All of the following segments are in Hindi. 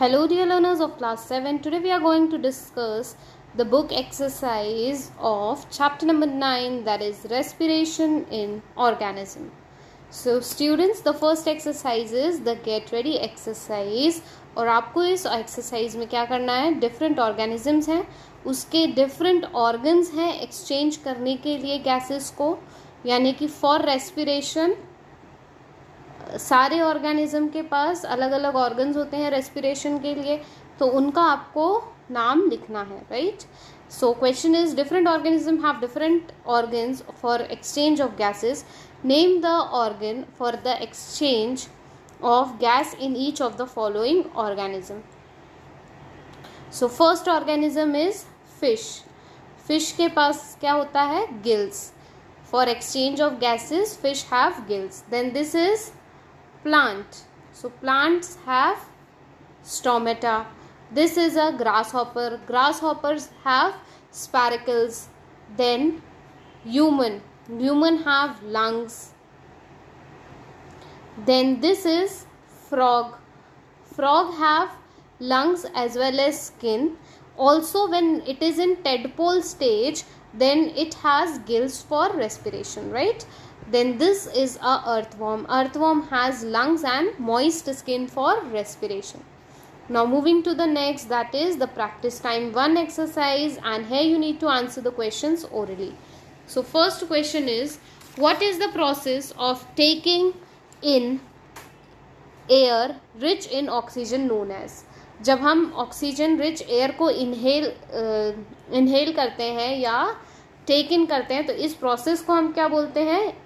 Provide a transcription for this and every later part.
Hello dear learners of class 7. Today we are going to discuss the book exercise of chapter number 9, that is respiration in organism. So students, the first exercise is the get ready exercise. और आपको इस एक्सरसाइज में क्या करना है, डिफरेंट ऑर्गेनिजम्स हैं, उसके डिफरेंट ऑर्गन्स हैं एक्सचेंज करने के लिए गैसेस को, यानी कि फॉर रेस्पिरेशन सारे ऑर्गेनिज्म के पास अलग अलग ऑर्गन्स होते हैं रेस्पिरेशन के लिए, तो उनका आपको नाम लिखना है, right. So question is different organism have different organs for exchange of gases. Name the organ for the exchange of gas in each of the following organism. So first organism is fish. Fish के पास क्या होता है, gills. For exchange of gases fish have gills. Then this is plant. So plants have stomata. This is a grasshopper. Grasshoppers have sparacles. Then human have lungs. Then this is frog have lungs as well as skin. Also when it is in tadpole stage, then it has gills for respiration, right? Then this is a earthworm. Earthworm has lungs and moist skin for respiration. Now moving to the next, that is the practice time 1 exercise, and here you need to answer the questions orally. So first question is, what is the process of taking in air rich in oxygen known as? जब हम ऑक्सीजन रिच एयर को इनहेल करते हैं या टेक इन करते हैं, तो इस प्रोसेस को हम क्या बोलते हैं,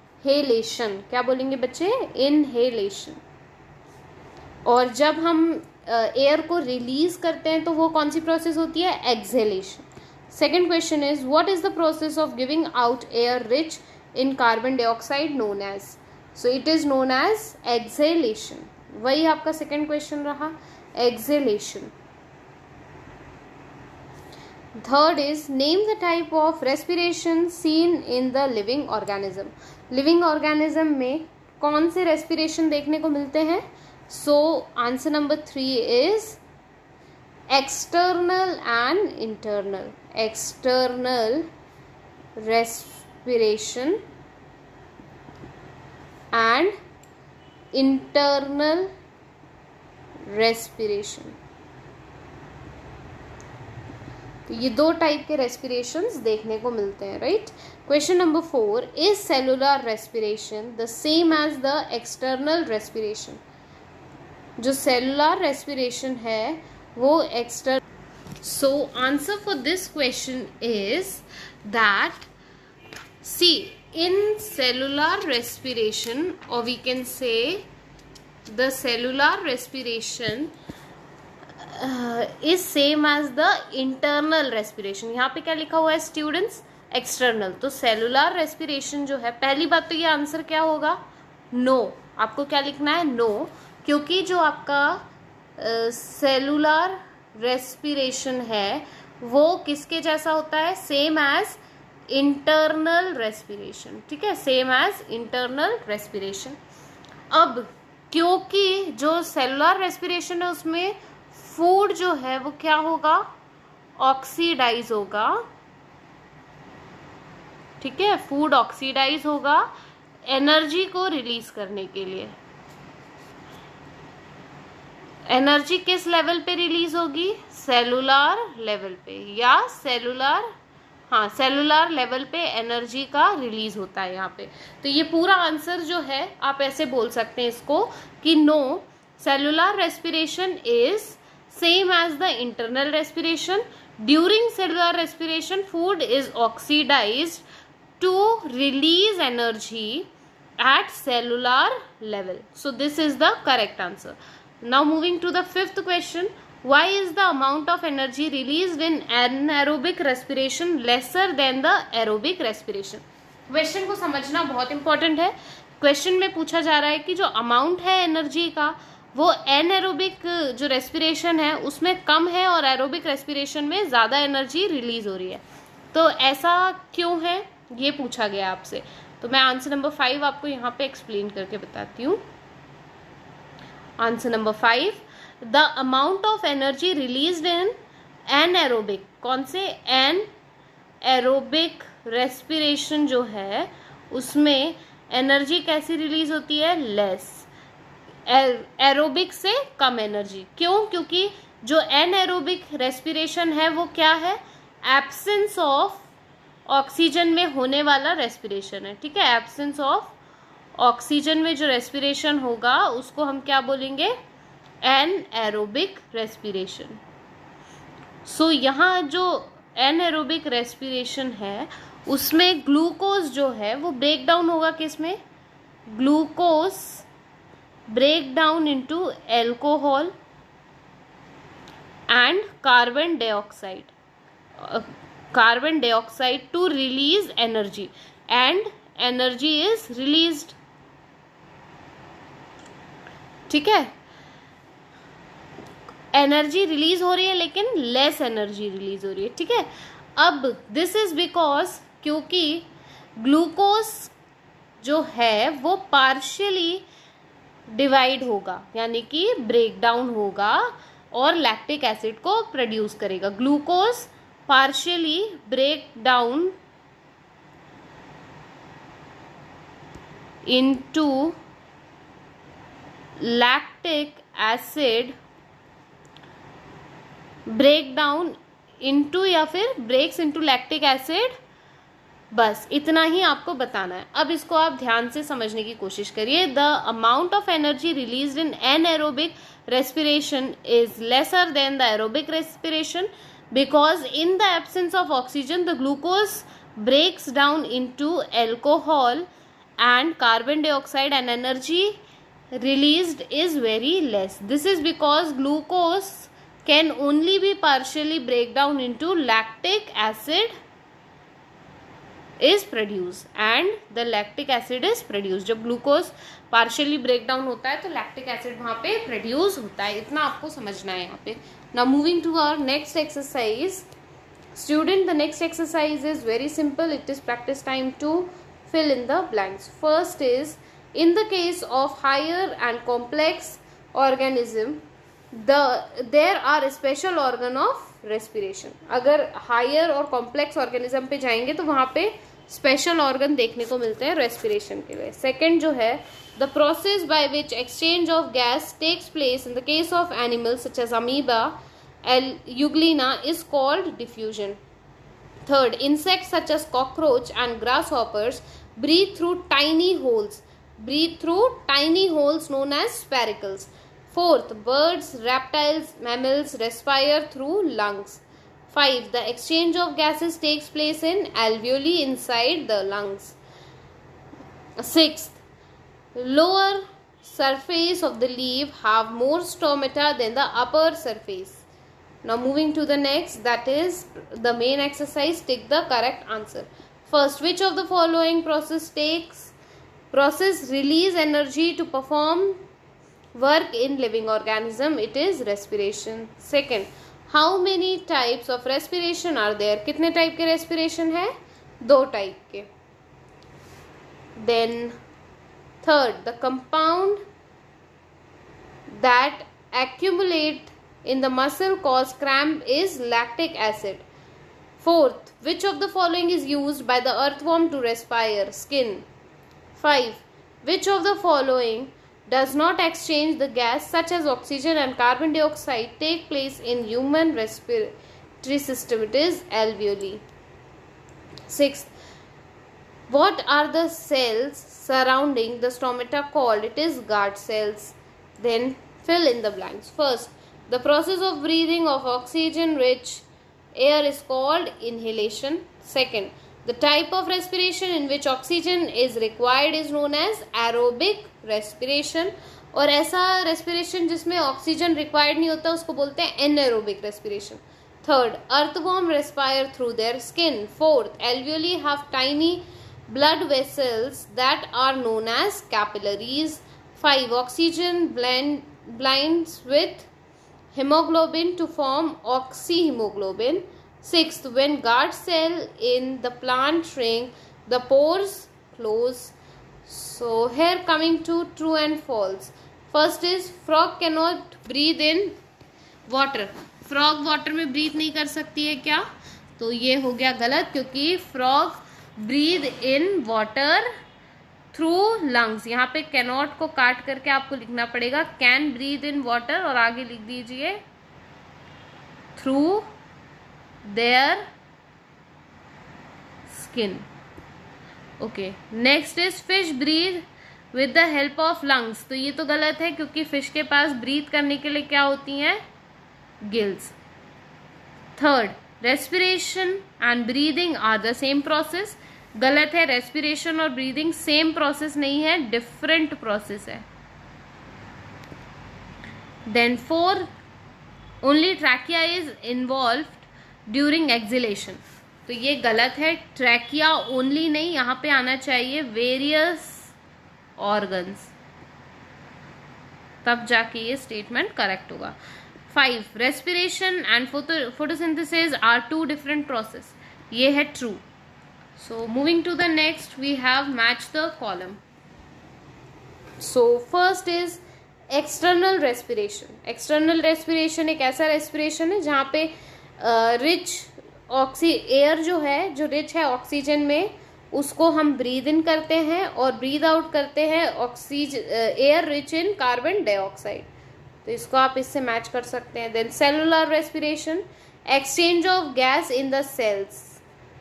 इनहेलेशन. क्या बोलेंगे बच्चे, इनहेलेशन. और जब हम एयर को रिलीज करते हैं तो वो कौन सी प्रोसेस होती है, exhalation. Second question is, what is the process of giving out air rich in carbon dioxide known as? So it is known as exhalation. वही आपका सेकेंड क्वेश्चन रहा, exhalation. Third is, name the type of respiration seen in the living organism. Living organism में कौन से respiration देखने को मिलते हैं? So answer number 3 is external and internal. External respiration and internal respiration. तो ये दो टाइप के रेस्पिरेशंस देखने को मिलते हैं, right. Question number 4, is cellular respiration the same as the external respiration? जो सेलुलर रेस्पिरेशन है वो external. So answer for this question is that, see, in cellular respiration, और we can say the cellular respiration is same as the internal respiration. यहाँ पे क्या लिखा हुआ है स्टूडेंट्स, एक्सटर्नल. तो सेलुलर रेस्पिरेशन जो है, पहली बात तो ये आंसर क्या होगा, नो. आपको क्या लिखना है, नो, क्योंकि जो आपका सेलुलर रेस्पिरेशन है वो किसके जैसा होता है, सेम एज इंटरनल रेस्पिरेशन. ठीक है, सेम एज इंटरनल रेस्पिरेशन. अब क्योंकि जो सेलुलर रेस्पिरेशन है उसमें फूड जो है वो क्या होगा, ऑक्सीडाइज होगा. ठीक है, फूड ऑक्सीडाइज होगा एनर्जी को रिलीज करने के लिए. एनर्जी किस लेवल पे रिलीज होगी, सेलुलर लेवल पे, या सेलुलर लेवल पे एनर्जी का रिलीज होता है यहाँ पे. तो ये पूरा आंसर जो है आप ऐसे बोल सकते हैं इसको कि no, cellular respiration is same as the internal respiration. During cellular respiration, food is oxidized to release energy at cellular level. So this is the correct answer. Now moving to the fifth question, why is the amount of energy released in anaerobic respiration lesser than the aerobic respiration? Question को समझना बहुत इंपॉर्टेंट है. क्वेश्चन में पूछा जा रहा है कि जो अमाउंट है एनर्जी का वो एनएरोबिक जो रेस्पिरेशन है उसमें कम है और एरोबिक रेस्पिरेशन में ज़्यादा एनर्जी रिलीज हो रही है. तो ऐसा क्यों है ये पूछा गया आपसे. तो मैं आंसर नंबर 5 आपको यहाँ पे एक्सप्लेन करके बताती हूँ. Answer number 5, the amount of energy released in anaerobic, कौन से, एनएरोबिक रेस्पिरेशन जो है उसमें एनर्जी कैसी रिलीज होती है, लेस, एरोबिक से कम एनर्जी। क्यों? क्योंकि जो एनएरोबिक रेस्पिरेशन है वो क्या है, एब्सेंस ऑफ ऑक्सीजन में होने वाला रेस्पिरेशन है, ठीक है। एब्सेंस ऑफ ऑक्सीजन में जो रेस्पिरेशन होगा उसको हम क्या बोलेंगे, एनएरोबिक रेस्पिरेशन। सो यहाँ जो एनएरोबिक रेस्पिरेशन है उसमें ग्लूकोज जो है वो ब्रेक डाउन होगा, किसमें, glucose break down into alcohol and carbon dioxide to release energy, and energy is released, ठीक है। एनर्जी रिलीज हो रही है लेकिन लेस एनर्जी रिलीज हो रही है, ठीक है। अब दिस इज बिकॉज, क्योंकि ग्लूकोज जो है वो पार्शियली डिवाइड होगा, यानी कि ब्रेक डाउन होगा और लैक्टिक एसिड को प्रोड्यूस करेगा। Glucose partially break down into lactic acid, break down into या फिर ब्रेक्स इनटू लैक्टिक एसिड, बस इतना ही आपको बताना है। अब इसको आप ध्यान से समझने की कोशिश करिए। The amount of energy released in anaerobic respiration is lesser than the aerobic respiration because in the absence of oxygen the glucose breaks down into alcohol and carbon dioxide and energy released is very less. This is because glucose can only be partially break down into lactic acid is produced and the lactic acid is produced. जब ग्लूकोज पार्शियली ब्रेक डाउन होता है तो लैक्टिक एसिड वहाँ पे प्रोड्यूस होता है, इतना आपको समझना है यहाँ पे। Now moving to our next exercise. Student, the next exercise is very simple, it is practice time to fill in the blanks. First is, in the case of higher and complex organism, there are special organ of respiration. अगर higher और complex organism पे जाएंगे तो वहाँ पे स्पेशल ऑर्गन देखने को मिलते हैं रेस्पिरेशन के लिए। सेकेंड जो है, the process by which exchange of gas takes place in the case of animals such as amoeba, euglena is called diffusion. Third, insects such as cockroach and grasshoppers breathe through tiny holes known as spiracles. Fourth, birds, reptiles, mammals respire through lungs. 5. The exchange of gases takes place in alveoli inside the lungs. 6th, lower surface of the leaf have more stomata than the upper surface. Now moving to the next, that is the main exercise. Take the correct answer. First, which of the following process release energy to perform work in living organism? It is respiration. Second, how many types of respiration are there? कितने टाइप के respiration है? 2 टाइप के. Then third, the compound that accumulate in the muscle cause cramp is lactic acid. Fourth, which of the following is used by the earthworm to respire? Skin. 5. Which of the following does not exchange the gas such as oxygen and carbon dioxide take place in human respiratory system? It is alveoli. 6th, what are the cells surrounding the stomata called? It is guard cells. Then fill in the blanks. First, the process of breathing of oxygen rich air is called inhalation. Second, the type of respiration in which oxygen is required is known as aerobic respiration. और ऐसा respiration जिसमें oxygen required नहीं होता उसको बोलते हैं anaerobic respiration. Third, earthworm respire through their skin. Fourth, alveoli have tiny blood vessels that are known as capillaries. 5. Oxygen blinds with hemoglobin to form oxyhemoglobin. 6th, when guard cell in the plant shrink, the pores close. So here coming to true and false. First is frog can not breathe in water. Frog water में ब्रीथ नहीं कर सकती है क्या? तो ये हो गया गलत, क्योंकि frog breathe in water through lungs. यहाँ पे कैनॉट को काट करके आपको लिखना पड़ेगा कैन ब्रीथ इन वाटर, और आगे लिख दीजिए through their skin. Okay, next is fish breathe with the help of lungs. तो ये तो गलत है, क्योंकि फिश के पास ब्रीथ करने के लिए क्या होती हैं? Gills. Third, respiration and breathing are the same process. गलत है, रेस्पिरेशन और ब्रीदिंग सेम प्रोसेस नहीं है, डिफरेंट प्रोसेस है. Then four, only trachea is involved during exhalation. तो ये गलत है, ट्रैकिया ओनली नहीं, यहाँ पे आना चाहिए वेरियस ऑर्गन्स, तब जाके ये स्टेटमेंट करेक्ट होगा. 5, respiration and photosynthesis are 2 different process. ये है true. So moving to the next, we have match the column. So first is external respiration. External respiration एक ऐसा रेस्पिरेशन है जहाँ पे रिच एयर जो है, जो रिच है ऑक्सीजन में, उसको हम ब्रीद इन करते हैं और ब्रीद आउट करते हैं air rich in carbon dioxide. तो इसको आप इससे मैच कर सकते हैं. Then cellular respiration, exchange of gas in the cells,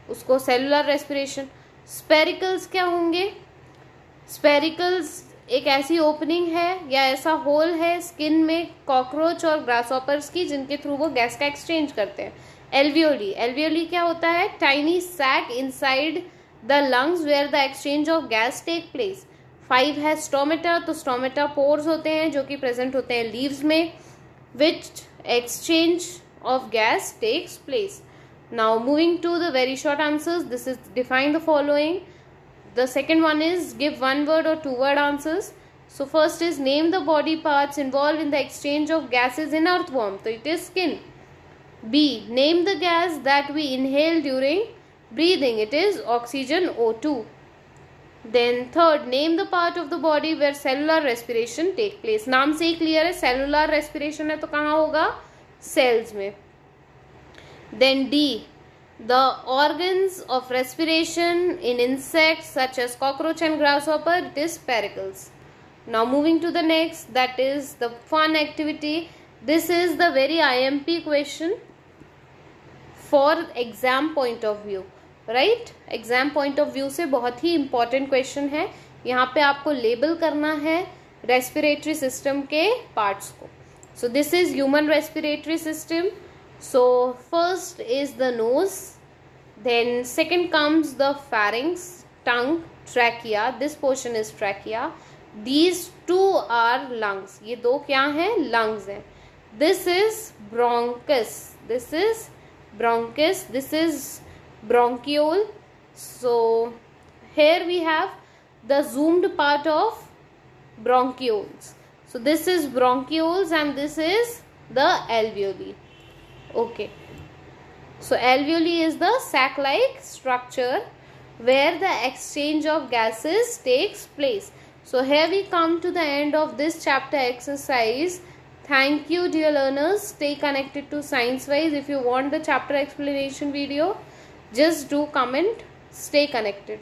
उसको सेलुलर रेस्पिरेशन. स्पेरिकल्स क्या होंगे? स्पेरिकल्स एक ऐसी ओपनिंग है या ऐसा होल है स्किन में कॉकरोच और ग्रासहॉपर्स की, जिनके थ्रू वो गैस का एक्सचेंज करते हैं. एल्वियोली, एल्वियोली क्या होता है? Tiny sac inside the lungs where the exchange of gas take place. 5 है स्टोमेटा. तो स्टोमेटा पोर्स होते हैं जो कि प्रेजेंट होते हैं लीव्स में, which exchange of gas takes place. Now moving to the very short answers. This is define the following. The second one is give one word or 2 word answers. So first is name the body parts involved in the exchange of gases in earthworm. So it is skin. B, name the gas that we inhale during breathing. It is oxygen, O2. Then third, name the part of the body where cellular respiration take place. नाम से ही clear है, cellular respiration है तो कहाँ होगा? Cells में. Then D, the organs of respiration in insects such as cockroach and grasshopper, it is spericles. Now moving to the next, that is the fun activity. This is the very IMP question for exam point of view, right? Exam point of view से बहुत ही important question है. यहाँ पे आपको label करना है respiratory system के parts को. So this is human respiratory system. So first is the nose, then second comes the pharynx, tongue, trachea. This portion is trachea. These two are lungs. ये दो क्या हैं? Lungs हैं. This is bronchus. This is bronchus. This is bronchiole. So here we have the zoomed part of bronchioles. So this is bronchioles and this is the alveoli. Okay, so alveoli is the sac-like structure where the exchange of gases takes place. So here we come to the end of this chapter exercise. Thank you dear learners. Stay connected to ScienceWise. If you want the chapter explanation video, just do comment. Stay connected.